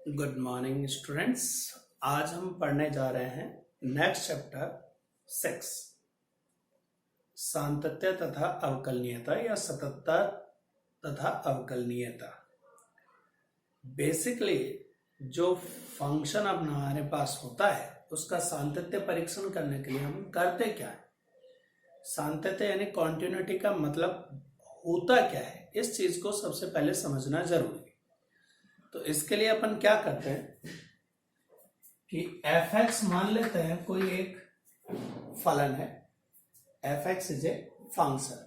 Good morning students. आज हम पढ़ने जा रहे हैं नेक्स्ट चैप्टर 6 सातत्य तथा अवकलनीयता या सततता तथा अवकलनीयता। बेसिकली जो फंक्शन अब हमारे पास होता है उसका सातत्य परीक्षण करने के लिए हम करते क्या है। सातत्य यानी कॉन्टिन्यूटी का मतलब होता क्या है, इस चीज को सबसे पहले समझना जरूरी है। तो इसके लिए अपन क्या करते हैं कि f(x) मान लेते हैं कोई एक फलन है, f(x) इज ए फंक्शन।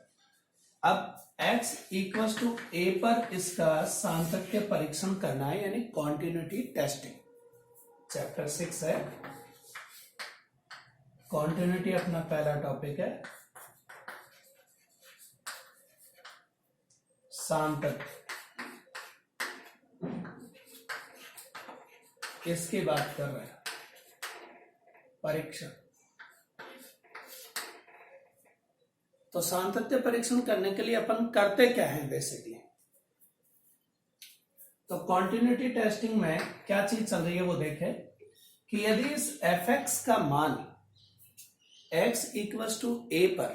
अब x इक्वल टू a पर इसका सातत्य परीक्षण करना है यानी कॉन्टिन्यूटी टेस्टिंग। चैप्टर 6 है, कॉन्टिन्यूटी अपना पहला टॉपिक है। सातत्य इसकी बात कर रहे हैं, परीक्षण। तो सातत्य परीक्षण करने के लिए अपन करते क्या है बेसिकली। तो कॉन्टिन्यूटी टेस्टिंग में क्या चीज चल रही है वो देखें कि यदि इस f(x) का मान x इक्वल टू a पर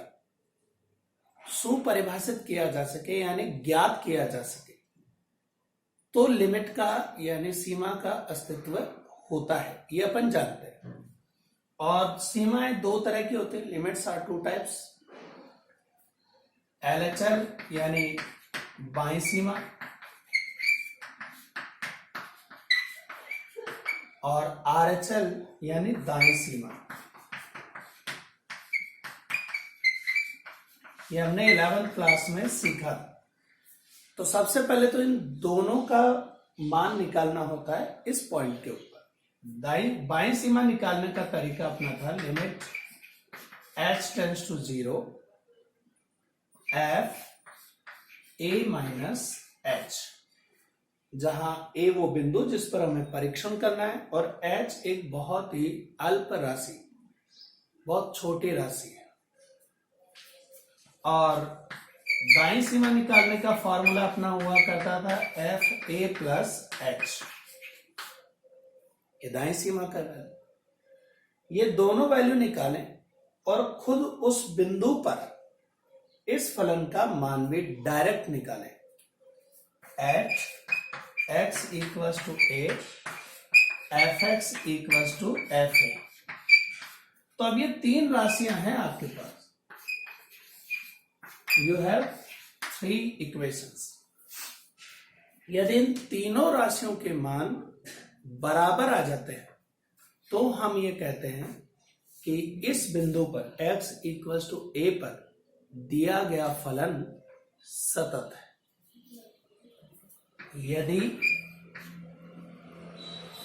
सुपरिभाषित किया जा सके यानी ज्ञात किया जा सके तो लिमिट का यानी सीमा का अस्तित्व होता है, ये अपन जानते हैं। और सीमाएं दो तरह की होती है। Limits are two types, LHL यानी बाईं सीमा और RHL यानी दाईं सीमा। ये हमने 11th क्लास में सीखा था। तो सबसे पहले तो इन दोनों का मान निकालना होता है इस पॉइंट के ऊपर। बाईं सीमा निकालने का तरीका अपना था limit h tends to 0 f a minus h, जहां a वो बिंदु जिस पर हमें परीक्षण करना है और h एक बहुत ही अल्प राशि, बहुत छोटी राशि है। और दाईं सीमा निकालने का फॉर्मूला अपना हुआ करता था एफ ए प्लस एच। ये दाईं सीमा का वैल्यू, ये दोनों वैल्यू निकालें और खुद उस बिंदु पर इस फलन का मान भी डायरेक्ट निकालें। H x equals to a f x equals to f a. तो अब ये तीन राशियां हैं आपके पास। You have 3 equations। यदि इन तीनों राशियों के मान बराबर आ जाते हैं तो हम ये कहते हैं कि इस बिंदु पर x इक्वल्स टू a पर दिया गया फलन सतत है। यदि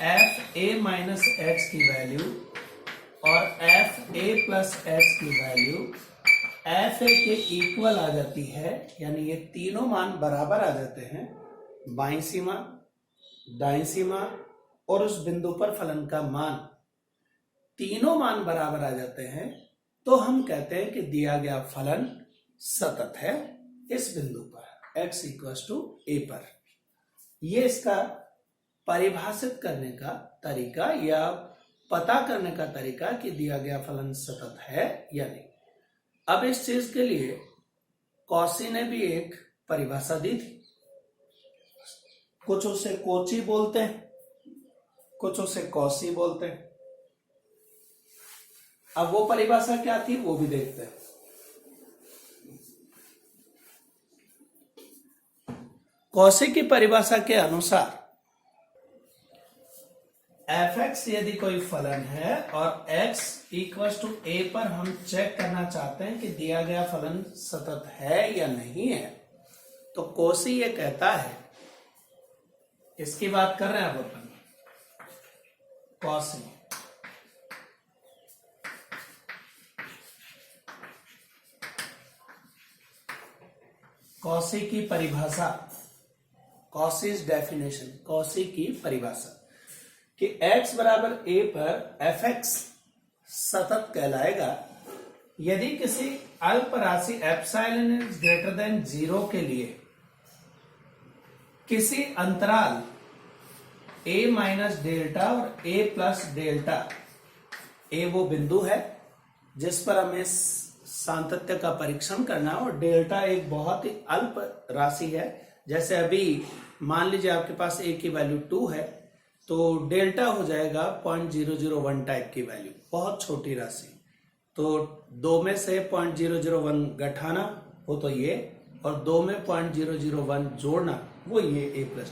f a माइनस h की वैल्यू और f a प्लस h की वैल्यू एफ ए के इक्वल आ जाती है, यानी ये तीनों मान बराबर आ जाते हैं, बाईं सीमा, दाईं सीमा और उस बिंदु पर फलन का मान, तीनों मान बराबर आ जाते हैं, तो हम कहते हैं कि दिया गया फलन सतत है इस बिंदु पर x इक्वल्स टू a पर। ये इसका परिभाषित करने का तरीका या पता करने का तरीका कि दिया गया फलन सतत है या नहीं। अब इस चीज के लिए कॉसी ने भी एक परिभाषा दी थी। कुछ उसे कोची बोलते हैं, कुछ उसे कॉसी बोलते हैं। अब वो परिभाषा क्या थी वो भी देखते हैं। कॉसी की परिभाषा के अनुसार f(x) यदि कोई फलन है और x इक्वल्स टू a पर हम चेक करना चाहते हैं कि दिया गया फलन सतत है या नहीं है, तो कॉसी ये कहता है, इसकी बात कर रहे हैं अब अपन। कॉसी कॉसी की परिभाषा, कॉसीज डेफिनेशन, कॉसी की परिभाषा कि x बराबर a पर f(x) सतत कहलाएगा यदि किसी अल्प राशि एप्सिलॉन इज ग्रेटर देन 0 के लिए किसी अंतराल ए माइनस डेल्टा और ए प्लस डेल्टा, ए वो बिंदु है जिस पर हमें सातत्य का परीक्षण करना है, और डेल्टा एक बहुत ही अल्प राशि है। जैसे अभी मान लीजिए आपके पास ए की वैल्यू 2 है, तो डेल्टा हो जाएगा 0.001 टाइप की वैल्यू, बहुत छोटी राशि। तो 2 में से 0.001 घटाना हो तो ये, और 2 में 0.001 जोड़ना वो ये ए प्लस।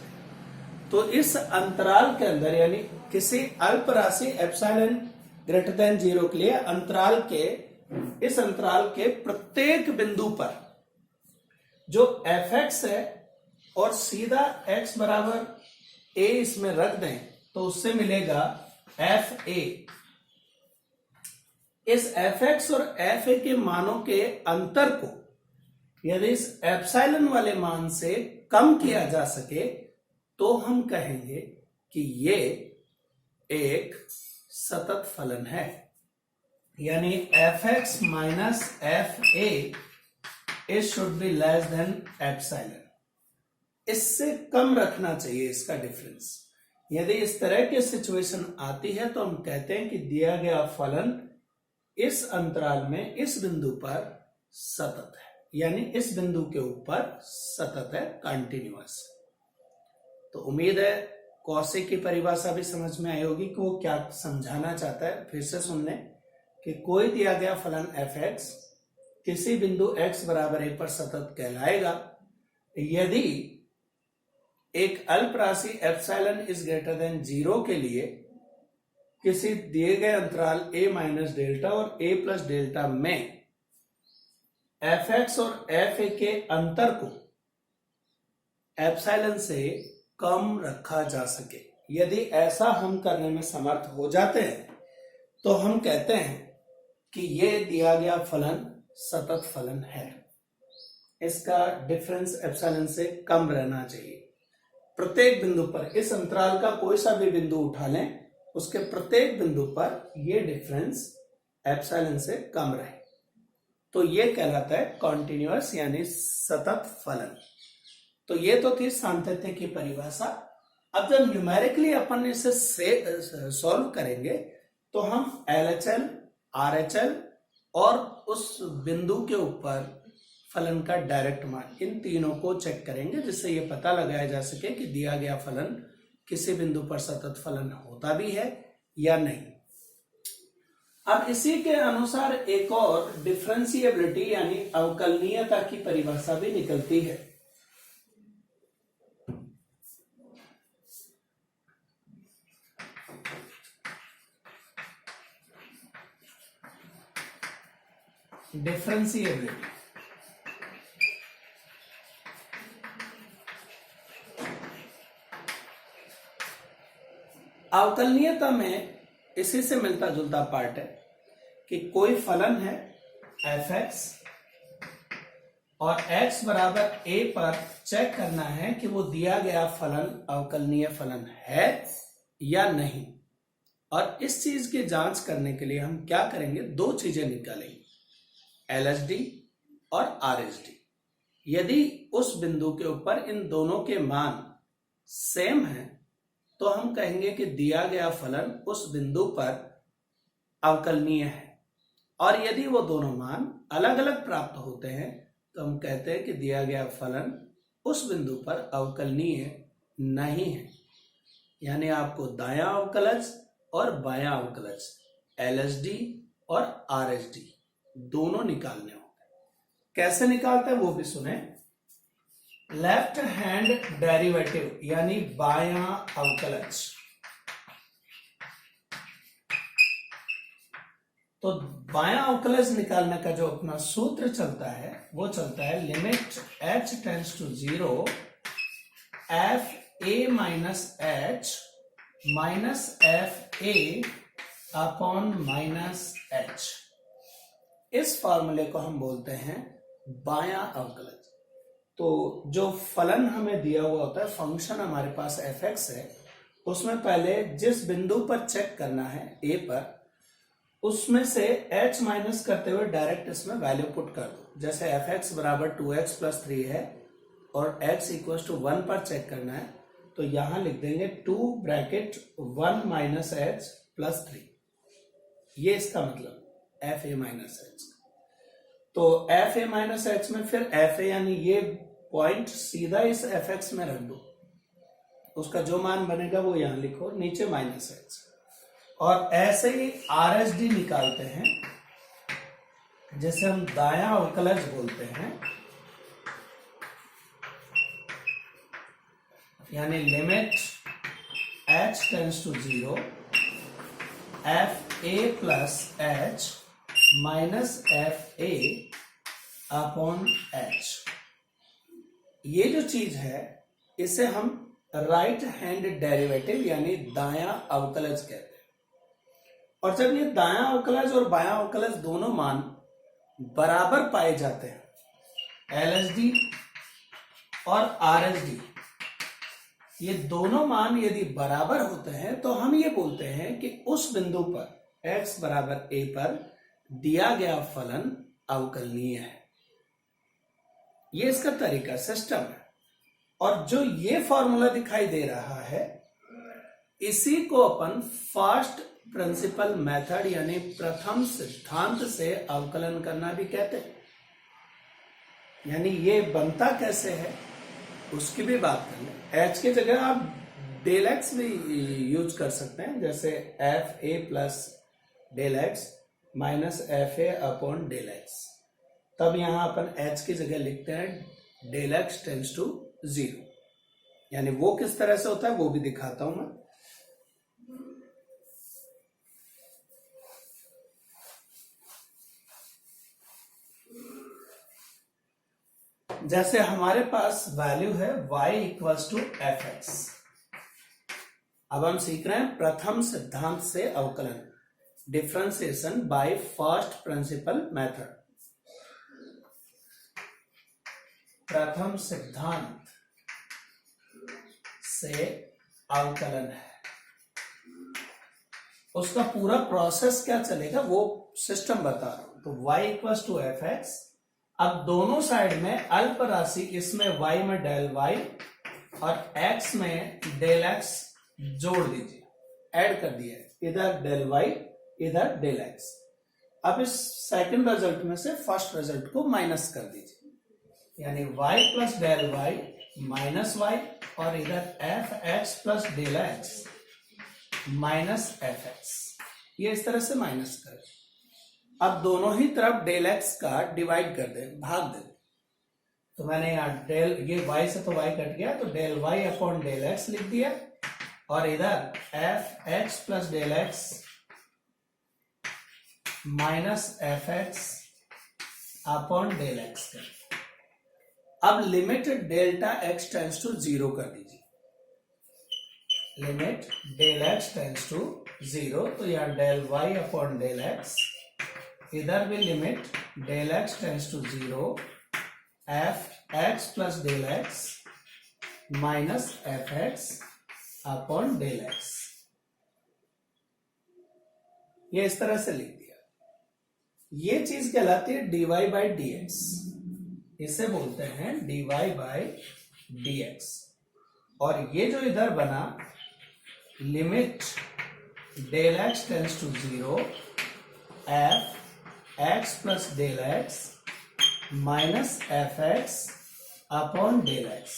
तो इस अंतराल के अंदर, यानी किसी अल्प राशि एप्सिलॉन ग्रेटर देन 0 के लिए इस अंतराल के प्रत्येक बिंदु पर जो एफ एक्स है और सीधा x बराबर a इसमें रख दें तो उससे मिलेगा एफ ए। इस एफ एक्स और एफ ए के मानों के अंतर को यदि इस एप्सिलॉन वाले मान से कम किया जा सके तो हम कहेंगे कि ये एक सतत फलन है, यानी F x minus f A it should be less than epsilon. इससे कम रखना चाहिए इसका डिफरेंस। यदि इस तरह की सिचुएशन आती है तो हम कहते हैं कि दिया गया फलन इस अंतराल में इस बिंदु पर सतत है, यानी इस बिंदु के ऊपर सतत है, कंटिन्यूअस। तो उम्मीद है कौशी की परिभाषा भी समझ में आई होगी कि वो क्या समझाना चाहता है। फिर से सुन लें कि कोई दिया गया फलन एफ एक्स किसी बिंदु x बराबर a पर सतत कहलाएगा यदि एक अल्प राशि एप्सिलॉन इज ग्रेटर देन 0 के लिए किसी दिए गए अंतराल a माइनस डेल्टा और a प्लस डेल्टा में एफ एक्स और एफ ए के अंतर को एप्सिलॉन से कम रखा जा सके। यदि ऐसा हम करने में समर्थ हो जाते हैं तो हम कहते हैं कि ये दिया गया फलन सतत फलन है। इसका डिफरेंस एप्सिलॉन से कम रहना चाहिए। प्रत्येक बिंदु पर, इस अंतराल का कोई सा भी बिंदु उठा लें, उसके प्रत्येक बिंदु पर ये डिफरेंस एप्सिलॉन से कम रहे तो ये कहलाता है कॉन्टिन्यूअस, यानी सतत फलन। तो ये तो थी सांतत्य की परिभाषा। अब जब न्यूमेरिकली अपन इसे सॉल्व करेंगे तो हम LHL, RHL और उस बिंदु के ऊपर फलन का डायरेक्ट मान, इन तीनों को चेक करेंगे जिससे ये पता लगाया जा सके कि दिया गया फलन किसी बिंदु पर सतत फलन होता भी है या नहीं। अब इसी के अनुसार एक और डिफरेंशिएबिलिटी यानी अवकलनीयता की परिभाषा भी निकलती है। डिफरेंशिएबिलिटी अवकलनीयता में इसी से मिलता जुलता पार्ट है कि कोई फलन है एफ एक्स और x बराबर a पर चेक करना है कि वो दिया गया फलन अवकलनीय फलन है या नहीं। और इस चीज की जांच करने के लिए हम क्या करेंगे, दो चीजें निकालेंगे, LHD और RHD। यदि उस बिंदु के ऊपर इन दोनों के मान सेम हैं तो हम कहेंगे कि दिया गया फलन उस बिंदु पर अवकलनीय है, और यदि वो दोनों मान अलग अलग प्राप्त होते हैं तो हम कहते हैं कि दिया गया फलन उस बिंदु पर अवकलनीय नहीं है। यानी आपको दायां अवकलज और बायां अवकलज LHD और RHD दोनों निकालने होते हैं। कैसे निकालते हैं वो भी सुने। लेफ्ट हैंड डेरिवेटिव यानी बायां अवकलज, तो बायां अवकलज निकालने का जो अपना सूत्र चलता है वो चलता है limit h tends to 0 f a minus h minus f a upon minus h। इस फॉर्मूले को हम बोलते हैं बायां अवकलज। तो जो फलन हमें दिया हुआ होता है, फंक्शन हमारे पास एफ एक्स है, उसमें पहले जिस बिंदु पर चेक करना है ए पर, उसमें से h माइनस करते हुए डायरेक्ट इसमें वैल्यू पुट कर दो। जैसे एफ एक्स बराबर 2x प्लस 3 है और x इक्वल टू 1 पर चेक करना है तो यहां लिख देंगे 2 ब्रैकेट 1 माइनस एच प्लस 3। ये इसका मतलब एफ ए माइनस एच। तो एफ ए माइनस एच में फिर एफ ए यानी ये पॉइंट सीधा इस एफ एक्स में रख दो, उसका जो मान बनेगा वो यहां लिखो, नीचे माइनस एच। और ऐसे ही आर एस डी निकालते हैं, जैसे हम दायां अवकलज बोलते हैं, यानी limit h tends to 0 f a plus h minus f a upon h. ये जो चीज है इसे हम राइट हैंड डेरिवेटिव यानी दायां अवकलज कहते हैं। और जब ये दायां अवकलज और बायां अवकलज दोनों मान बराबर पाए जाते हैं, एलएसडी और आरएसडी, ये दोनों मान यदि बराबर होते हैं तो हम ये बोलते हैं कि उस बिंदु पर x बराबर a पर दिया गया फलन अवकलनीय है। ये इसका तरीका, सिस्टम है। और जो ये फॉर्मूला दिखाई दे रहा है इसी को अपन फर्स्ट प्रिंसिपल मेथड यानी प्रथम सिद्धांत से अवकलन करना भी कहते हैं। यानी ये बनता कैसे है उसकी भी बात कर लें। h की जगह आप डेल एक्स भी यूज कर सकते हैं, जैसे f a plus del x minus f a upon del x. तब यहां अपन h की जगह लिखते हैं डेल एक्स टेंड्स टू 0। यानी वो किस तरह से होता है वो भी दिखाता हूं मैं। जैसे हमारे पास वैल्यू है y equals to f x. अब हम सीख रहे हैं प्रथम सिद्धांत से अवकलन, differentiation by first principle method. प्रथम सिद्धांत से अवकलन है, उसका पूरा प्रोसेस क्या चलेगा वो सिस्टम बता रहा हूं। तो y equals to f x. अब दोनों साइड में अल्प राशि, इसमें y में डेल y और x में डेल x जोड़ दीजिए, ऐड कर दिया है, इधर डेल y इधर डेल x। अब इस सेकंड रिजल्ट में से फर्स्ट रिजल्ट को माइनस कर दीजिए, यानी y plus del y minus y और इधर f x plus del x minus f x. ये इस तरह से माइनस कर, अब दोनों ही तरफ डेल एक्स का डिवाइड कर दे, भाग दे। तो मैंने यहाँ डेल, ये y से तो y कट गया तो del y upon del x लिख दिया, और इधर f x plus del x minus f x upon del x कर। अब limit delta x tends to 0 कर दीजिए, limit del x tends to 0। तो यहाँ del y upon del x, इधर भी limit del x tends to 0 f x plus del x minus f x upon del x. ये इस तरह से लिख दिया। ये चीज कहलाती है dy बाई डी एक्स, इसे बोलते हैं dy बाई डी एक्स। और ये जो इधर बना limit del x tends to 0 f x plus del x minus f x upon del x.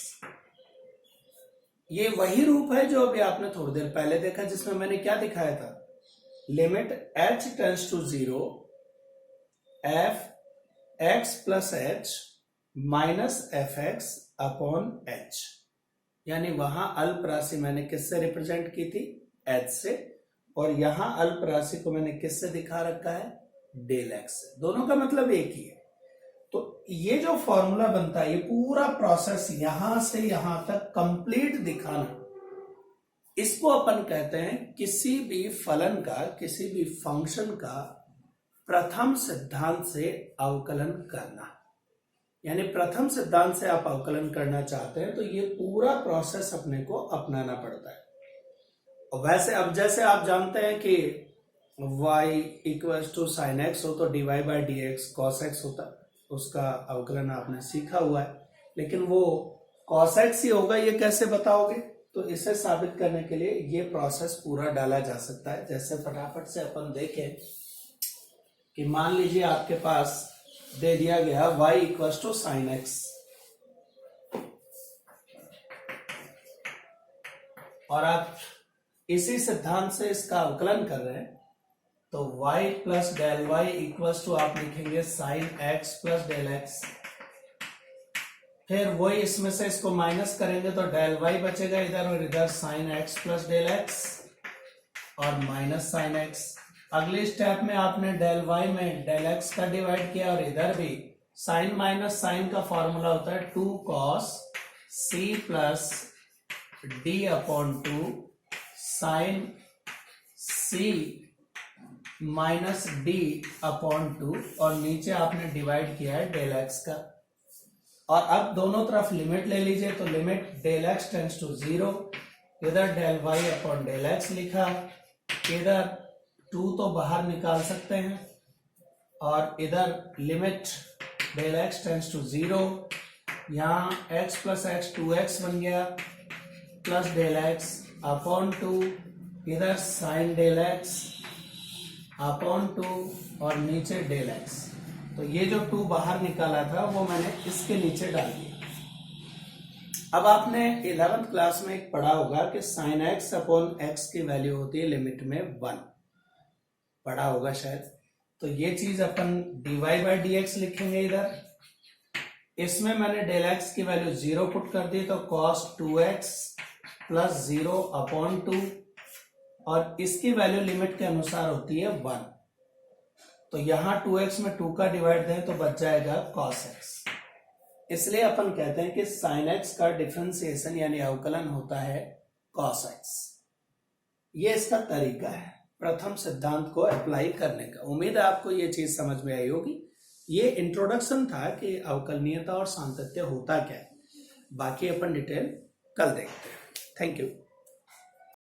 ये वही रूप है जो अभी आपने थोड़ी देर पहले देखा, जिसमें मैंने क्या दिखाया था, limit h tends to 0 f x plus h minus f x upon h. यानी वहां अल्प राशि मैंने किससे रिप्रेजेंट की थी, h से, और यहां अल्प राशि को मैंने किससे दिखा रखा है, डेल एक्स से। दोनों का मतलब एक ही है। तो ये जो फॉर्मूला बनता है, ये पूरा प्रोसेस यहां से यहां तक कंप्लीट दिखाना, इसको अपन कहते हैं किसी भी फलन का, किसी भी फंक्शन का प्रथम सिद्धांत से अवकलन करना। यानी प्रथम सिद्धांत से आप अवकलन करना चाहते हैं तो ये पूरा प्रोसेस अपने को अपनाना पड़ता है। और वैसे अब जैसे आप जानते हैं कि y equals to sine x हो तो dy by d x cos x होता है, उसका अवकलन आपने सीखा हुआ है। लेकिन वो कॉस एक्स ही होगा, ये कैसे बताओगे? तो इसे साबित करने के लिए ये प्रोसेस पूरा डाला जा सकता है। जैसे फटाफट से अपन देखें कि मान लीजिए आपके पास दे दिया गया y equal to sine x, और आप इसी सिद्धांत से इसका अवकलन कर रहे हैं, तो y plus del y equal to आप लिखेंगे sine x plus del x. फिर वही इसमें से इसको माइनस करेंगे तो डेल वाई बचेगा इधर, और इधर sine x plus del x और माइनस साइन एक्स। अगले स्टेप में आपने डेल वाई में डेल एक्स का डिवाइड किया, और इधर भी साइन माइनस साइन का फॉर्मूला होता है 2 cos c plus d upon 2 sine c minus d upon 2, और नीचे आपने डिवाइड किया है डेल एक्स का। और अब दोनों तरफ लिमिट ले लीजिए, तो limit del x tends to 0, इधर del y upon del x लिखा, इधर 2 तो बाहर निकाल सकते हैं, और इधर limit del x tends to 0, यहाँ x प्लस एक्स 2x बन गया, प्लस डेल एक्स अपॉन 2, इधर साइन डेल एक्स अपॉन 2, और नीचे डेल एक्स। तो ये जो 2 बाहर निकाला था वो मैंने इसके नीचे डाल दिया। अब आपने 11th क्लास में एक पढ़ा होगा कि साइन एक्स अपॉन एक्स की वैल्यू होती है लिमिट में 1, पढ़ा होगा शायद। तो ये चीज अपन dy बाई डी एक्स लिखेंगे इधर। इसमें मैंने डेल एक्स की वैल्यू 0 पुट कर दी, तो cos 2x प्लस 0 अपॉन 2, और इसकी वैल्यू लिमिट के अनुसार होती है 1। तो यहां 2x में 2 का डिवाइड दें तो बच जाएगा cos x। इसलिए अपन कहते हैं कि sin x का डिफरेंशिएशन यानी अवकलन होता है cos x। ये इसका तरीका है प्रथम सिद्धांत को अप्लाई करने का। उम्मीद है आपको ये चीज समझ में आई होगी। ये इंट्रोडक्शन था कि अवकलनीयता और सातत्य होता क्या है, बाकी अपन डिटेल कल देखते हैं। Thank you.